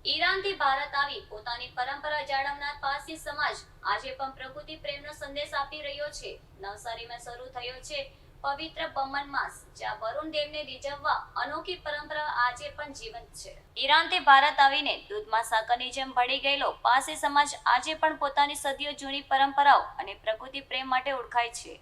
ઈરાનથી ભારત આવી પોતાની પરંપરા જાળવનાર પારસી સમાજ આજે પણ પ્રકૃતિ પ્રેમનો સંદેશ આપી રહ્યો છે। નવસારીમાં શરૂ થયો છે પવિત્ર બમન માસ, જ્યાં વરુણ દેવને રીઝવવા અનોખી પરંપરા આજે પણ જીવંત છે। ઈરાનથી ભારત આવીને દૂધમાં સાકરની જેમ ભળી ગયેલો પારસી સમાજ આજે પણ પોતાની સદીઓ જૂની પરંપરાઓ અને પ્રકૃતિ પ્રેમ માટે ઓળખાય છે।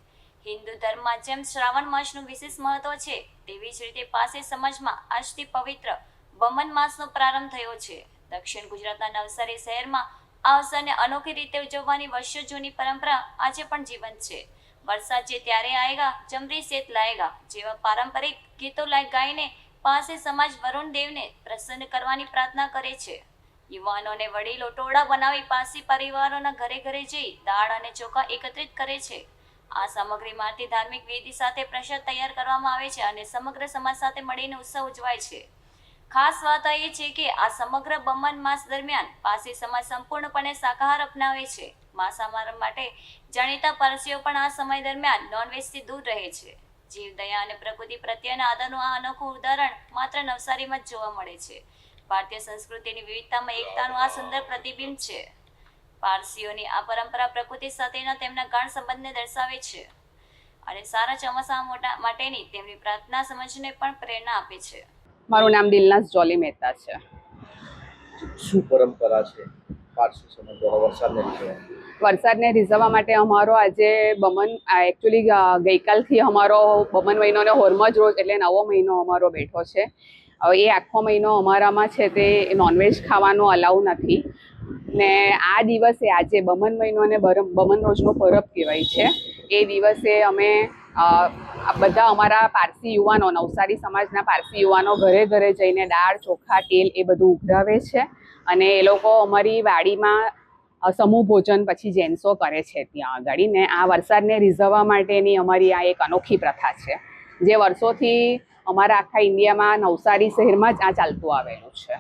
હિન્દુ ધર્મમાં જેમ શ્રાવણ માસનું વિશેષ મહત્વ છે, તેવી જ રીતે પારસી સમાજમાં આજથી પવિત્ર બમન માસનો પ્રારંભ થયો છે। દક્ષિણ ગુજરાતના નવસારી શહેરમાં આ અવસરને અનોખી રીતે ઉજવવાની વર્ષો જૂની પરંપરા આજે પણ જીવંત છે। વરસાદ જે ત્યારે આયેગા જમરી સેત લાયેગા જેવા પારંપરિક ગીતો ગાઈને પારસી સમાજ વરુણ દેવને પ્રસન્ન કરવાની પ્રાર્થના કરે છે। યુવાનો અને વડીલો ટોળા બનાવી પારસી પરિવારોના ઘરે ઘરે જઈ દાળ અને ચોખા એકત્રિત કરે છે। આ સામગ્રીમાંથી ધાર્મિક વિધિ સાથે પ્રસાદ તૈયાર કરવામાં આવે છે અને સમગ્ર સમાજ સાથે મળીને ઉત્સવ ઉજવાય છે। ખાસ વાત એ છે કે આ સમગ્ર બમન માસ દરમિયાન પારસી સમાજ સંપૂર્ણપણે શાકાહાર અપનાવે છે। માંસાહાર માટે જાણીતા પારસીઓ પણ આ સમય દરમિયાન નોનવેજથી દૂર રહે છે। જીવ દયા અને પ્રકૃતિ પ્રત્યેના આદરનું આ અનોખું ઉદાહરણ માત્ર નવસારીમાં જ જોવા મળે છે। ભારતીય સંસ્કૃતિની વિવિધતામાં એકતાનું આ સુંદર પ્રતિબિંબ છે। પારસીઓની આ પરંપરા પ્રકૃતિ સાથેના તેમના ગાઢ સંબંધને દર્શાવે છે અને સારા ચોમાસા માટેની તેમની પ્રાર્થના સમજને પણ પ્રેરણા આપે છે। મારું નામ દિલનાઝ જોલી મહેતા છે। શું પરંપરા છે પારસી સમાજ દ્વારા વરસાદને રીઝવવા માટે અમારો આજે બમન એકચ્યુઅલી ગઈકાલથી અમારો બમન મહિનોનો હોરમાં જ રોજ એટલે 9વો મહિનો અમારો બેઠો છે। હવે એ આખો મહિનો અમારામાં છે તે નોનવેજ ખાવાનું અલાઉ નથી ને આ દિવસે આજે બમન મહિનો અને બમન રોજનો પરબ કહેવાય છે। એ દિવસે અમે બધા અમારા પારસી યુવાનો, નવસારી સમાજના પારસી યુવાનો ઘરે ઘરે જઈને દાળ, ચોખા, તેલ એ બધું ઉઘરાવે છે અને એ લોકો અમારી વાડીમાં સમૂહ ભોજન પછી જેન્ટ્સો કરે છે ત્યાં આગળ ને આ વરસાદને રીઝવવા માટેની અમારી આ એક અનોખી પ્રથા છે, જે વર્ષોથી અમારા આખા ઇન્ડિયામાં નવસારી શહેરમાં જ આ ચાલતું આવેલું છે।